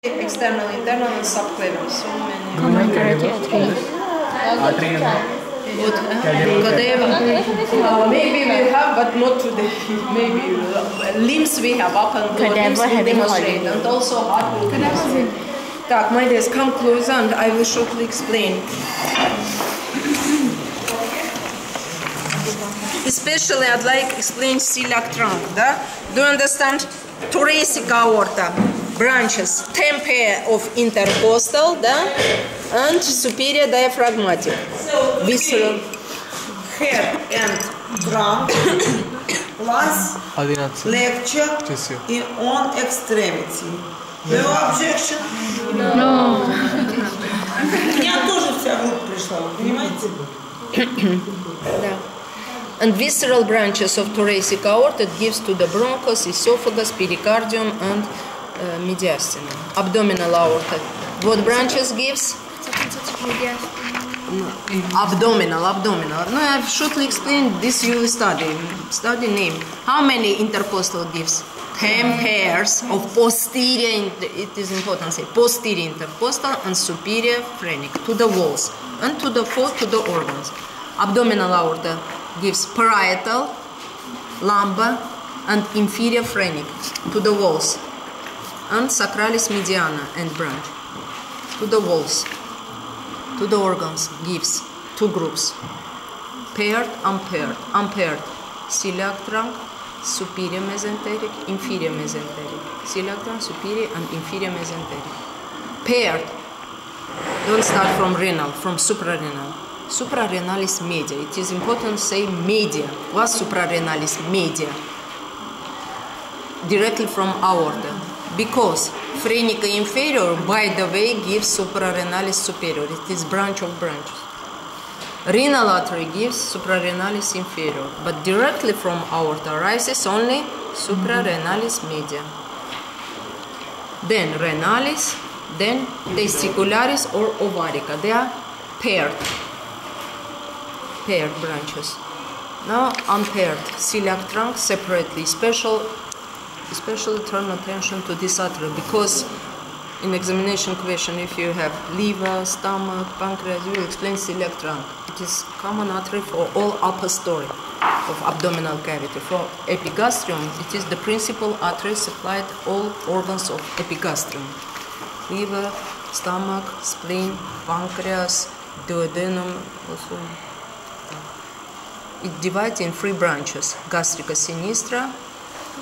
External, internal, and subclavian. So many. Maybe we have, but not today. Maybe limbs we have up and down. Limbs will demonstrate, and also heart will demonstrate. Так, my dears, come closer, and I will shortly explain. Especially, I'd like to explain celiac trunk. Да? Do you understand? Thoracic aorta. Branches, 10 pair of intercostal, да, and superior diaphragmatic. So, visceral head and trunk plus lecture on extremity. No objection? No. У меня тоже вся группа пришла, вы понимаете? Да. And visceral branches of thoracic aorta gives to the bronchus, esophagus, pericardium, and mediastinum. Abdominal aorta. What branches gives? Abdominal. No, I've shortly explained this. You will study name. How many intercostal gives? 10 pairs of posterior. It is important to say posterior intercostal and superior phrenic to the walls and to the organs. Abdominal aorta gives parietal, lumbar, and inferior phrenic to the walls. And sacralis mediana and branch to the walls, to the organs, gives two groups, paired, unpaired, celiac trunk, superior mesenteric, inferior mesenteric, celiac trunk, superior and inferior mesenteric. Paired, don't start from renal, from suprarenal. Suprarenalis media, it is important to say media. What's suprarenalis media? Directly from aorta. Because phrenica inferior, by the way, gives suprarenalis superior. It is branch of branches. Renal artery gives suprarenalis inferior, but directly from aorta arises only suprarenalis media. Then renalis, then testicularis or ovarica. They are paired branches. Now unpaired, celiac trunk separately. Especially turn attention to this artery, because in examination question, if you have liver, stomach, pancreas, you will explain celiac trunk. It is common artery for all upper story of abdominal cavity. For epigastrium, it is the principal artery supplied all organs of epigastrium. Liver, stomach, spleen, pancreas, duodenum, also. It divides in 3 branches: gastrica sinistra,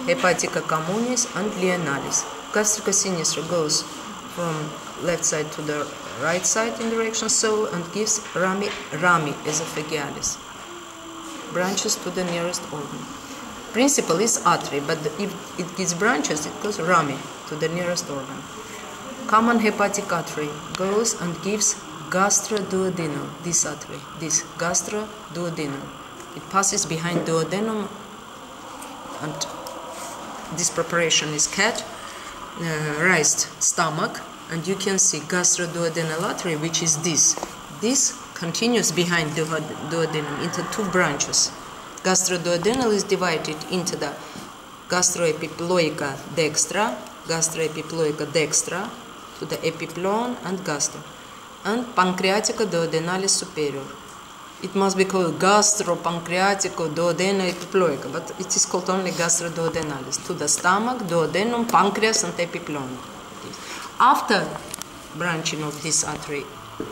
hepatica communis, and lienalis. Gastrica sinistra goes from left side to the right side in direction so, and gives rami esophagealis, branches to the nearest organ. Principal is artery, but if it gives branches, it goes rami to the nearest organ. Common hepatic artery goes and gives gastroduodenal, this artery, this gastroduodenal. It passes behind duodenum, and this preparation is raised stomach, and you can see gastroduodenal artery, which is this. This continues behind duodenum into 2 branches. Gastroduodenal is divided into the gastroepiploica dextra to the epiploon and gastro, and pancreatica duodenalis superior. It must be called gastropancreatico duodeno-epiploica, but it is called only gastroduodenalis, to the stomach, duodenum, pancreas, and epiploon. After branching of this artery,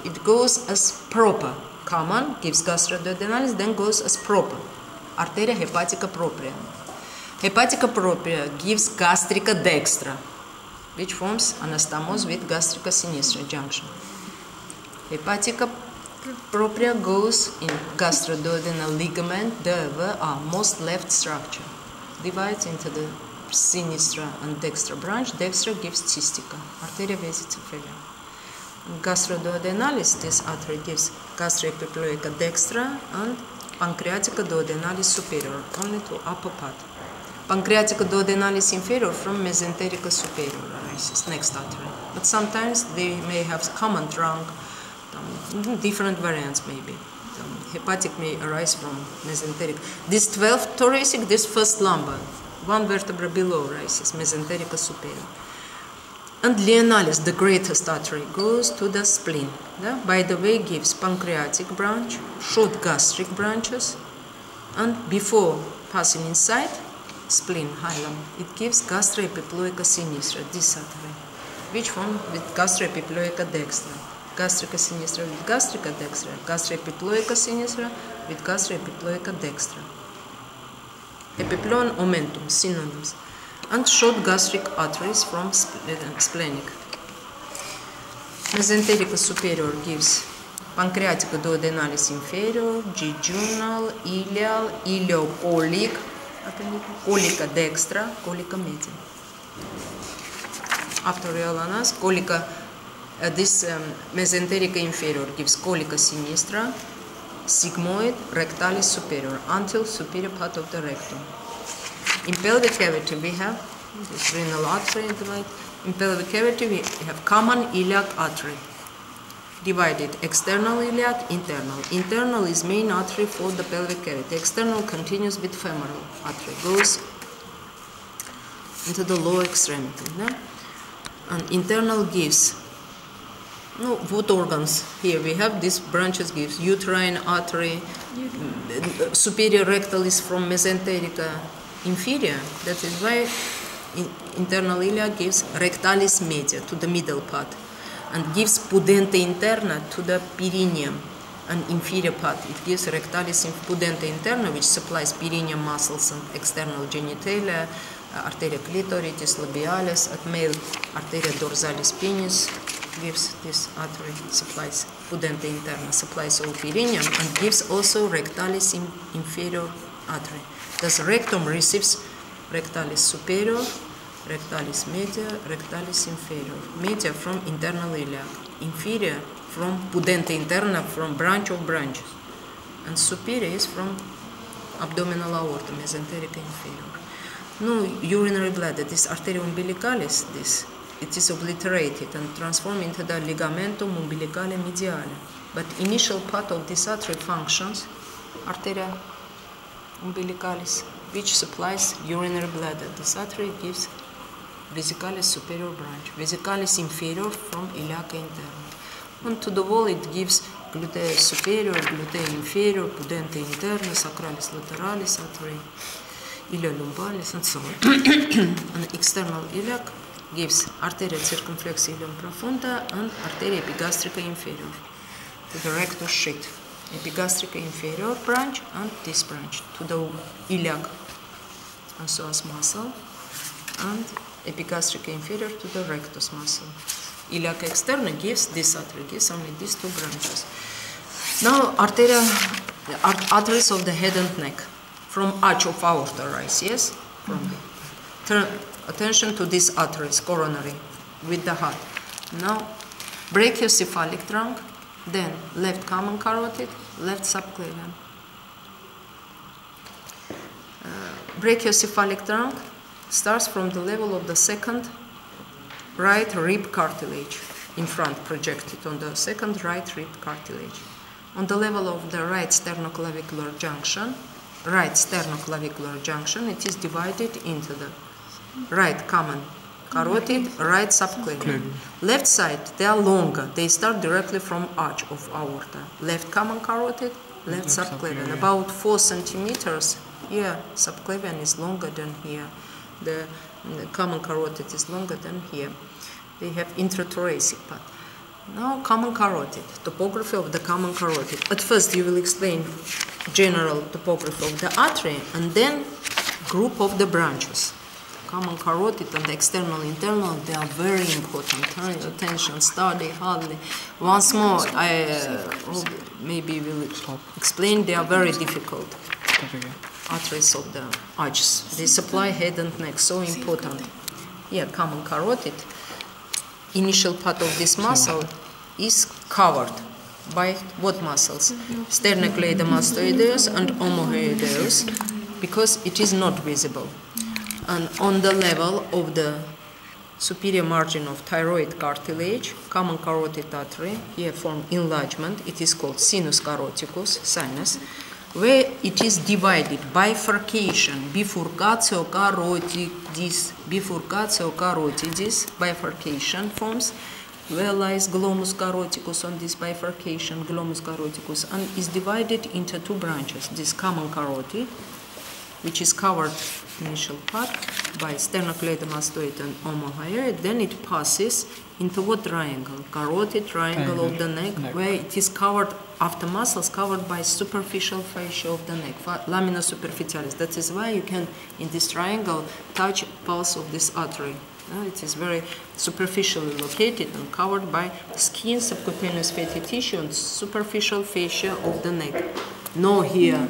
it goes as proper. Common gives gastroduodenalis, then goes as proper. Arteria hepatica propria. Hepatica propria gives gastrica dextra, which forms anastomose with gastrica sinistra junction. Hepatica propria goes in gastroduodenal ligament, the most left structure. Divides into the sinistra and dextra branch. Dextra gives cystica, arteria vesicephalia. Gastroduodenalis, this artery gives gastroepiploica dextra and pancreatica duodenalis superior, only to upper part. Pancreatica duodenalis inferior from mesenterica superior arises, next artery. But sometimes they may have common trunk, different variants maybe. Hepatic may arise from mesenteric. This 12th thoracic, this first lumbar, 1 vertebra below arises, mesenterica superior. And lienalis, the greatest artery, goes to the spleen. Yeah? By the way, gives pancreatic branch, short gastric branches, and before passing inside spleen, hilum, it gives gastroepiploica sinistra, this artery, which formed with gastroepiploica dextra, gastrica sinistra with gastrica dextra, gastroepiploica sinistra with gastroepiploica dextra. Epiploon omentum, synonyms, and short gastric arteries from splenic. Mesenterica superior gives pancreatica duodenalis inferior, jejunal, ileal, ileocolic, colica dextra, colica media. After real anas, colica, this mesenterica inferior gives colica sinistra, sigmoid, rectalis superior, until superior part of the rectum. In pelvic cavity we have this renal artery. In pelvic cavity we have common iliac artery, divided external iliac, internal. Internal is main artery for the pelvic cavity. External continues with femoral artery, goes into the lower extremity. No? And internal gives what organs? Here we have these branches gives uterine artery, superior rectalis from mesenterica inferior. That is why internal iliac gives rectalis media to the middle part, and gives pudente interna to the perineum, an inferior part. It gives rectalis pudente interna, which supplies perineum muscles and external genitalia, arteria clitoritis labialis, at male arteria dorsalis penis, gives this artery, supplies pudente interna, supplies all perineum, and gives also rectalis inferior artery. Thus rectum receives rectalis superior, rectalis media, rectalis inferior. Media from internal iliac, inferior from pudente interna, from branch of branches, and superior is from abdominal aorta, mesenterica inferior. No, urinary bladder, this arteria umbilicalis, this, it is obliterated and transformed into the ligamentum umbilicale mediale. But initial part of this artery functions, arteria umbilicalis, which supplies urinary bladder. This artery gives vesicalis superior branch, vesicalis inferior from iliaca interna. And to the wall it gives glutae superior, glutae inferior, pudente interna, sacralis lateralis, artery ilia lumbalis, and so on. And external iliac gives arteria circumflexa ilium profunda and arteria epigastrica inferior to the rectus sheath. Epigastrica inferior branch and this branch to the iliac and psoas muscle, and epigastrica inferior to the rectus muscle. Iliac externa gives this artery, gives only these two branches. Now arteries of the head and neck, from arch of aorta rise, yes? Turn attention to these arteries, coronary, with the heart. Now, brachiocephalic trunk, then left common carotid, left subclavian. Brachiocephalic trunk starts from the level of the second right rib cartilage, in front projected on the second right rib cartilage. On the level of the right sternoclavicular junction, it is divided into the right common carotid, right subclavian. Left side, they are longer. They start directly from arch of aorta. Left common carotid, left subclavian. About 4 centimeters. Here, subclavian is longer than here. The common carotid is longer than here. They have intrathoracic part. Now, common carotid, topography of the common carotid. At first, you will explain general topography of the artery, and then group of the branches. Common carotid and the external, internal, they are very important. Turn your attention, study hardly. Once more, I maybe will explain, they are very difficult. Arteries of the arches. They supply head and neck, so important. Here, common carotid. Initial part of this muscle is covered by what muscles? Sternocleidomastoideus and omohyoideus, because it is not visible. And on the level of the superior margin of thyroid cartilage, common carotid artery, here form enlargement, it is called sinus caroticus, sinus. where it is divided, bifurcation, bifurcatio carotidis, bifurcation forms, where lies glomus caroticus on this bifurcation, glomus caroticus, and is divided into two branches, this common carotid, which is covered initial part by sternocleidomastoid and omohyoid, then it passes into what triangle? Carotid triangle of the neck, where it is covered, after muscles, covered by superficial fascia of the neck, lamina superficialis. That is why you can, in this triangle, touch pulse of this artery. It is very superficially located and covered by skin, subcutaneous fatty tissue, and superficial fascia of the neck. No here.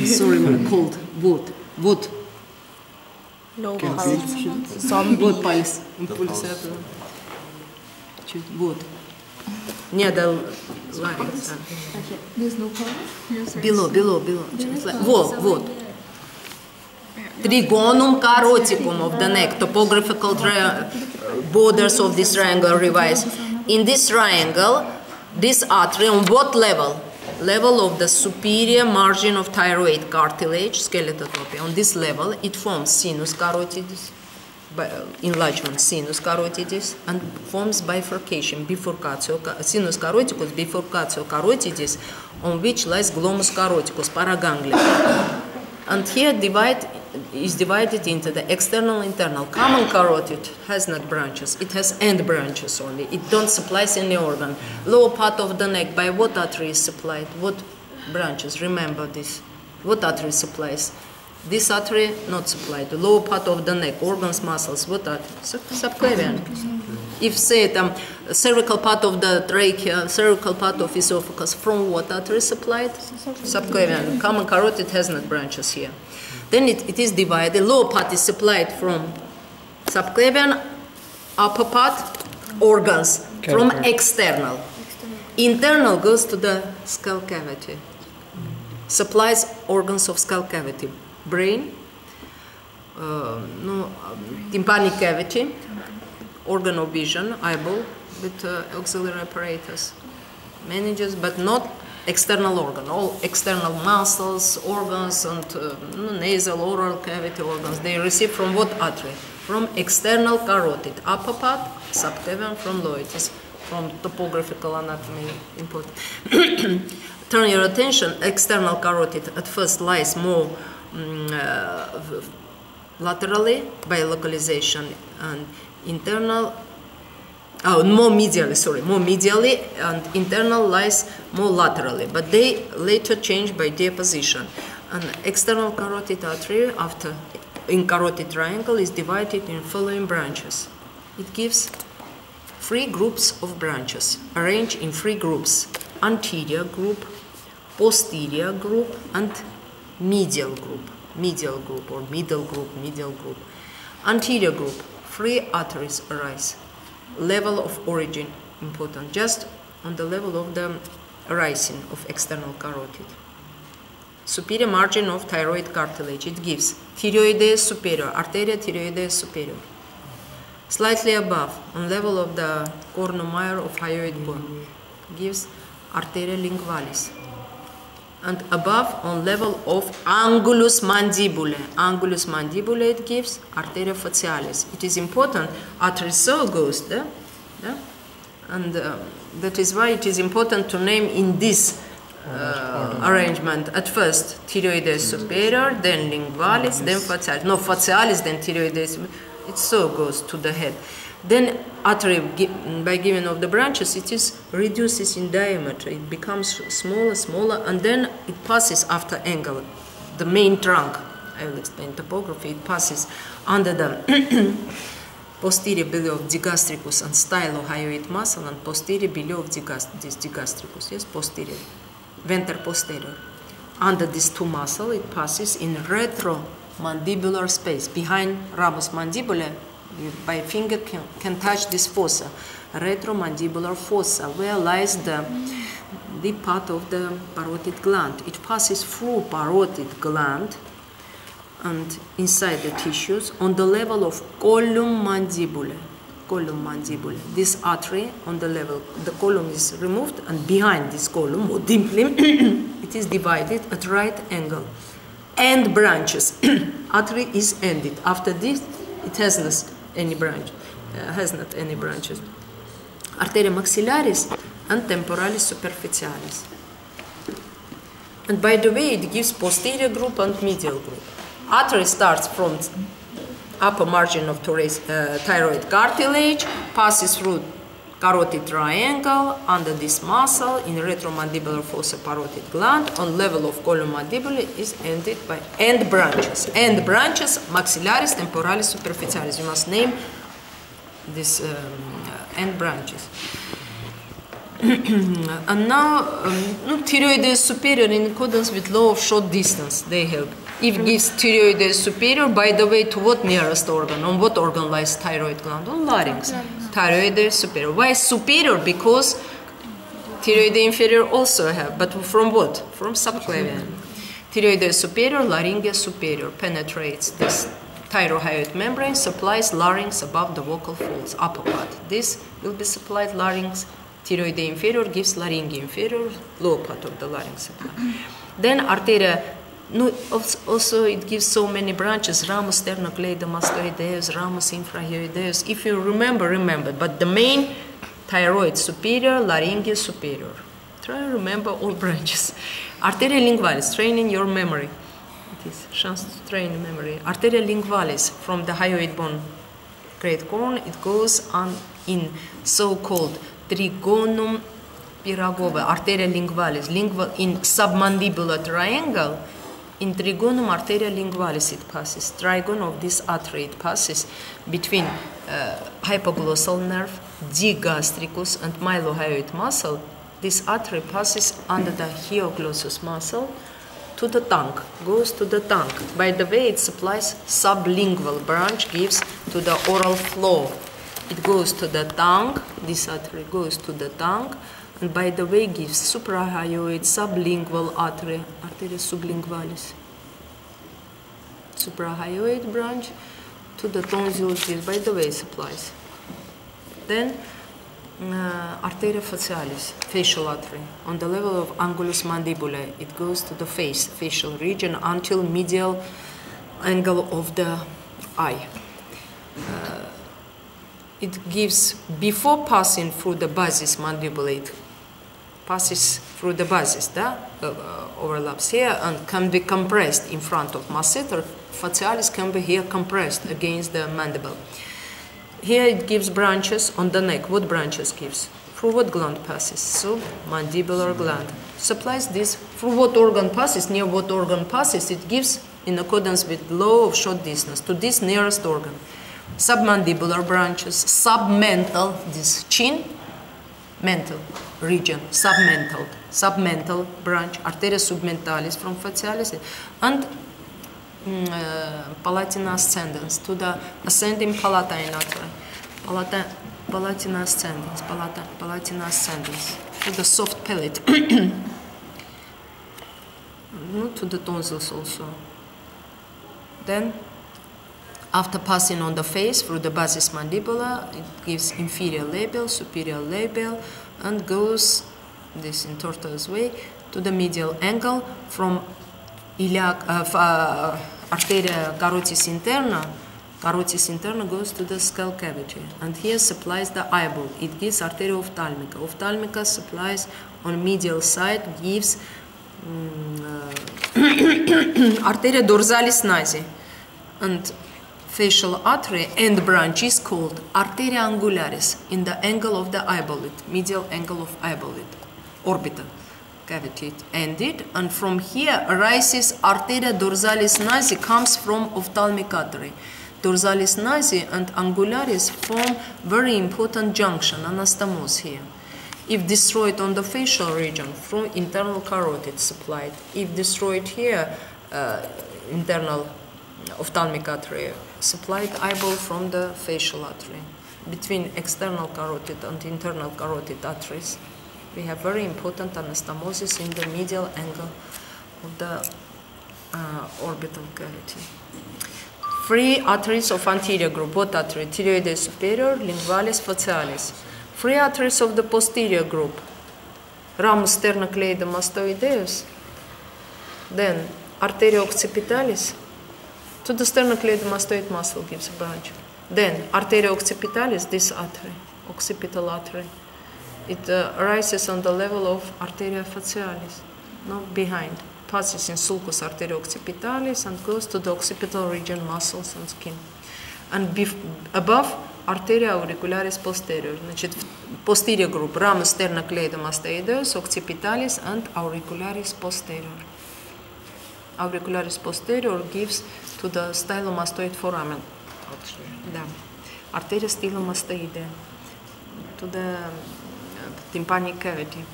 Sorry, my cold. Вот. Вот палец. Чуть. Вот. Не, да, larynx. There's no pulse? Below. Вот. Trigonum caroticum of the neck, topographical borders of this triangle revise. In this triangle, this artery on what level? Level of the superior margin of thyroid cartilage, skeletotopy. On this level, it forms sinus carotidis, enlargement sinus carotidis, and forms bifurcation, bifurcatio, sinus caroticus, bifurcatio carotidis, on which lies glomus caroticus, paraganglia. And here is divided into the external, internal. Common carotid has not branches. It has end branches only. It don't supply any organ. Lower part of the neck, by what artery is supplied? What branches? Remember this. What artery supplies? This artery not supplied. The lower part of the neck, organs, muscles, what artery? Subclavian. If say cervical part of the trachea, cervical part of esophagus, from what artery supplied? Subclavian. Common carotid has not branches here. Then it is divided. Lower part is supplied from subclavian, upper part, organs, from external. Internal goes to the skull cavity. Supplies organs of skull cavity. Brain, tympanic cavity, organ of vision, eyeball, with auxiliary apparatus. Manages, but not external organ. All external muscles, organs, and nasal, oral cavity organs, they receive from what artery? From external carotid. Upper part, subclavian, from lower. It is from topographical anatomy important. Turn your attention, external carotid at first lies more laterally by localization, and internal, more medially, and internal lies more laterally, but they later change by deposition. An external carotid artery in carotid triangle is divided in following branches. It gives 3 groups of branches, arranged in 3 groups: anterior group, posterior group, and medial group. Anterior group, 3 arteries arise. Level of origin important, just on the level of the rising of external carotid. Superior margin of thyroid cartilage, it gives thyroideus superior, arteria thyroideus superior. Slightly above, on level of the cornu-Meyer of hyoid bone, gives arteria lingualis. And above, on level of angulus mandibulae. Angulus mandibulae, it gives arteria facialis. It is important, artery so goes there, yeah? And that is why it is important to name in this arrangement. At first, thyroideus superior, then lingualis, then facialis. No, facialis, then thyroideus. It so goes to the head. Then artery, by giving of the branches, it is reduces in diameter. It becomes smaller, and then it passes after angle. The main trunk, I will explain topography, it passes under the posterior below of digastricus and stylohyoid muscle, and posterior below of this digastricus, yes, posterior, venter posterior. Under these 2 muscles, it passes in retromandibular space. Behind ramus mandibulae, you by finger can touch this fossa, retromandibular fossa, where lies the part of the parotid gland. It passes through parotid gland and inside the tissues on the level of column mandibulae. column mandible. This artery on the level, the column is removed, and behind this column, or deeply, it is divided at right angle. End branches. Artery is ended. After this, it has not any branch. Arteria maxillaris and temporalis superficialis. And by the way, it gives posterior group and medial group. Artery starts from upper margin of thyroid cartilage, passes through carotid triangle under this muscle in retromandibular fossa parotid gland on level of column mandibular is ended by end branches. End branches, maxillaris, temporalis, superficialis. You must name these end branches. And now, thyroideus superior in accordance with law of short distance, they have. If gives thyroideus superior, by the way, to what nearest organ? On what organ lies thyroid gland? On larynx. Thyroideus superior. Why superior? Because thyroideus inferior also have, but from what? From subclavian. Thyroideus superior, laryngeus superior penetrates this thyrohyoid membrane, supplies larynx above the vocal folds, upper part. This will be supplied larynx. Thyroideus inferior gives laryngeus inferior, lower part of the larynx supply. Then arteria. No, also it gives so many branches, ramus sternocleidomastoideus, ramus infrahyoideus. If you remember, but the main thyroid superior, laryngeus superior. Try to remember all branches. Arteria lingualis, training your memory. It is chance to train memory. Arteria lingualis, from the hyoid bone, great corn, it goes on in so-called trigonum pyragova, arteria lingualis, in submandibular triangle. In trigonum arteria lingualis it passes. Trigon of this artery it passes between hypoglossal nerve, digastricus, and mylohyoid muscle. This artery passes under the hyoglossus muscle to the tongue, goes to the tongue. By the way, it supplies sublingual branch, gives to the oral floor. It goes to the tongue, this artery goes to the tongue, and by the way gives suprahyoid sublingual artery, arteria sublingualis. Suprahyoid branch to the tonsils, by the way supplies. Then arteria facialis, facial artery. On the level of angulus mandibulae, it goes to the face, facial region until medial angle of the eye. It gives, before passing through the basis mandibulate, passes through the basis, overlaps here and can be compressed in front of masseter. Facialis can be here compressed against the mandible. Here it gives branches on the neck. What branches gives? Through what gland passes? Submandibular gland. Supplies this. Through what organ passes? Near what organ passes? It gives in accordance with law of short distance to this nearest organ. Submandibular branches, submental, this chin, mental region, submental branch, arteria submentalis from facialis, and palatina ascendens to the ascending palatine artery, palatina ascendens, palatina ascendens to the soft palate, to the tonsils also. Then, after passing on the face through the basis mandibular, it gives inferior labial, superior labial, and goes this in tortuous way to the medial angle from arteria carotis interna. Carotis interna goes to the skull cavity, and here supplies the eyeball. It gives arteria ophthalmica. Ophthalmica supplies on medial side, gives arteria dorsalis nasi, and facial artery end branch is called arteria angularis in the angle of the eyeballid, medial angle of eyeballid, orbital cavity ended, and from here arises arteria dorsalis nasi, comes from ophthalmic artery. Dorsalis nasi and angularis form very important junction, anastomose here. If destroyed on the facial region, from internal carotid supplied. If destroyed here, internal ophthalmic artery, supplied eyeball from the facial artery. Between external carotid and internal carotid arteries, we have very important anastomosis in the medial angle of the orbital cavity. Free arteries of anterior group. What artery? Thyroides superior, lingualis, facialis. Free arteries of the posterior group. Ramus sternocleidomastoideus. Then arteria occipitalis. To the sternocleidomastoid muscle gives a branch. Then arteria occipitalis, this artery, occipital artery. It rises on the level of arteria facialis, no, behind. Passes in sulcus arteria occipitalis and goes to the occipital region, muscles and skin. And above arteria auricularis posterior. Значит, posterior group, ramus sternocleidomastoideus, occipitalis and auricularis posterior. Auricularis posterior gives to the stylomastoid foramen. Да. Arteria stylomastoidea. To the tympanic cavity,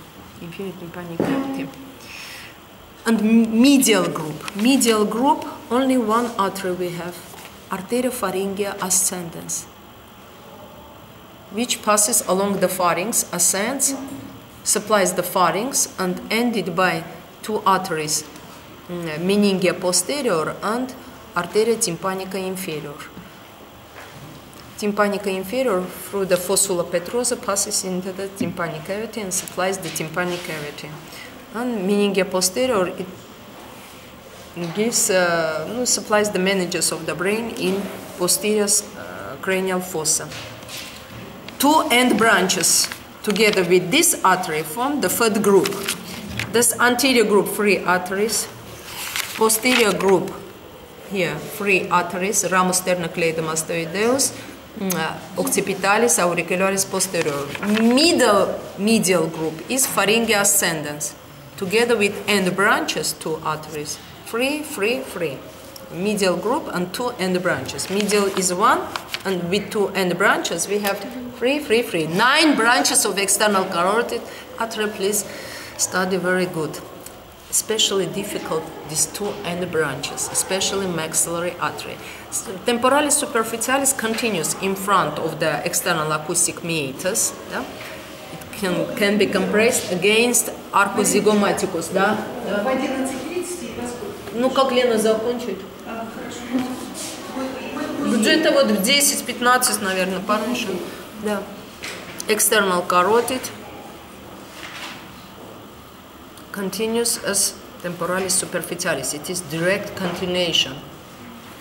inferior tympanic cavity. And medial group. Medial group, only one artery we have. Arteria pharyngea ascendens, which passes along the pharynx, ascends, supplies the pharynx, and ended by two arteries, meningia posterior and arteria tympanica inferior. Tympanica inferior, through the fossula petrosa, passes into the tympanic cavity and supplies the tympanic cavity. And meningia posterior, it gives, supplies the meninges of the brain in posterior cranial fossa. Two end branches, together with this artery, form the third group. This anterior group, free arteries. Posterior group, here, free arteries, ramus sternocleidomastoideus, occipitalis, auricularis posterior. Medial group is pharyngea ascendens, together with end branches, two arteries. Free. Medial group and two end branches. Medial is one, and with two end branches, we have free. 9 branches of external carotid artery. Please study very good. Especially difficult, these two end branches, especially maxillary artery. So, temporalis superficialis continues in front of the external acoustic meatus. Yeah? It can be compressed against arcus zygomaticus. Да? Ну, как Лена закончит? Бюджета вот в 10-15, наверное, пораньше. Да. External carotid continues as temporalis superficialis. It is direct continuation.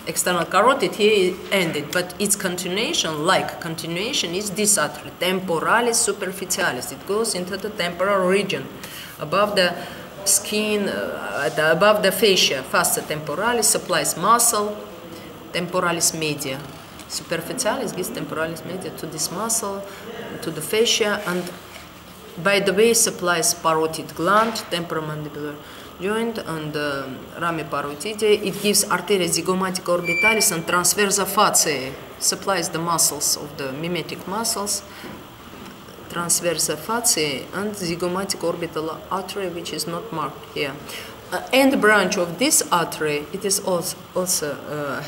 External carotid here ended, but its continuation is this artery, temporalis superficialis. It goes into the temporal region, above the skin, above the fascia. Fossa temporalis supplies muscle, temporalis media. Superficialis gives temporalis media to this muscle, to the fascia, and by the way, supplies parotid gland, temporomandibular joint, and rami parotidae. It gives arteria zygomatica orbitalis and transversa faciae, supplies the muscles of the mimetic muscles, transversa faciae, and zygomatic orbital artery, which is not marked here. End branch of this artery, it is also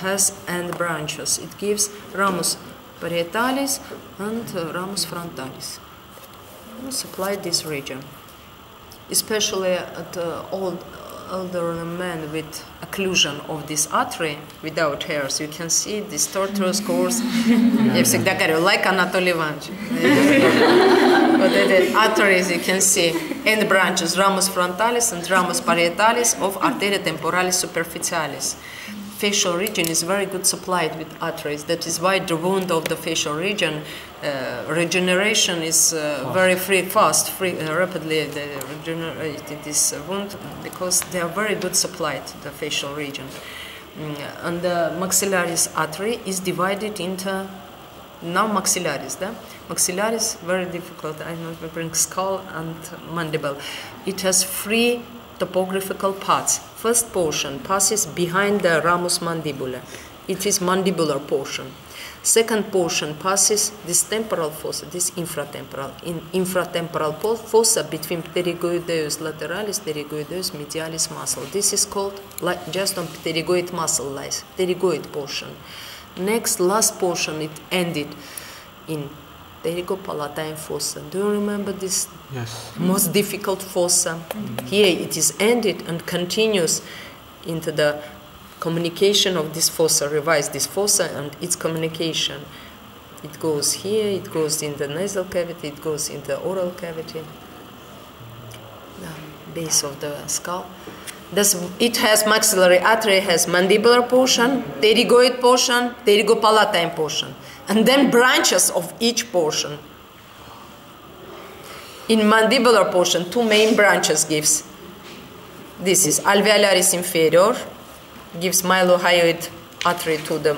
has end branches. It gives ramus parietalis and ramus frontalis. Supply this region, especially at older men with occlusion of this artery without hairs. You can see this tortuous course. Я всегда говорю, like Anatoly Ivanovich. But the arteries, you can see end branches, ramus frontalis and ramus parietalis of arteria temporalis superficialis. Facial region is very good supplied with arteries. That is why the wound of the facial region, regeneration is very rapidly regenerated this wound, because they are very good supplied, the facial region. And the maxillaris artery is divided into, now maxillaris, да? Maxillaris, very difficult, I know, we bring skull and mandible. It has 3 topographical parts. First portion passes behind the ramus mandibular. It is mandibular portion. Second portion passes this temporal fossa, this infratemporal. In infratemporal fossa between pterygoideus lateralis, pterygoideus medialis muscle. This is called, like, just on pterygoid muscle lies, pterygoid portion. Next, last portion, it ended in pterygopalatine fossa. Do you remember this? Yes. Most difficult fossa? Here it is ended and continues into the communication of this fossa, revise this fossa and its communication. It goes here, it goes in the nasal cavity, it goes in the oral cavity, the base of the skull. It has maxillary artery, has mandibular portion, pterygoid portion, pterygopalatine portion, and then branches of each portion. In mandibular portion, two main branches gives. This is alveolaris inferior, gives mylohyoid artery to the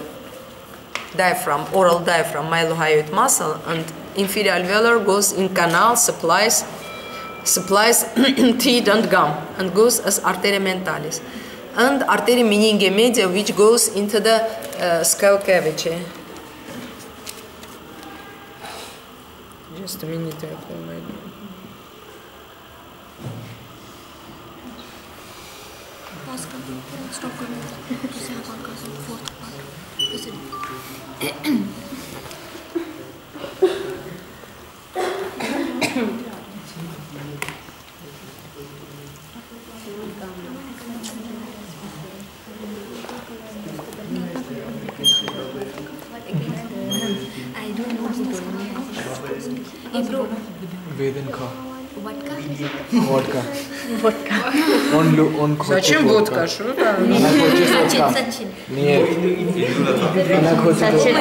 diaphragm, oral diaphragm, mylohyoid muscle, and inferior alveolar goes in canal, supplies teeth and gum, and goes as arteria mentalis, and arteria meningia media, which goes into the skull cavity. Just a minute, I pull my. Stop I don't know Vedan ka. Vodka? Vodka. On Зачем водка? Что там? Sachin. Нет. Она хочет Sachin.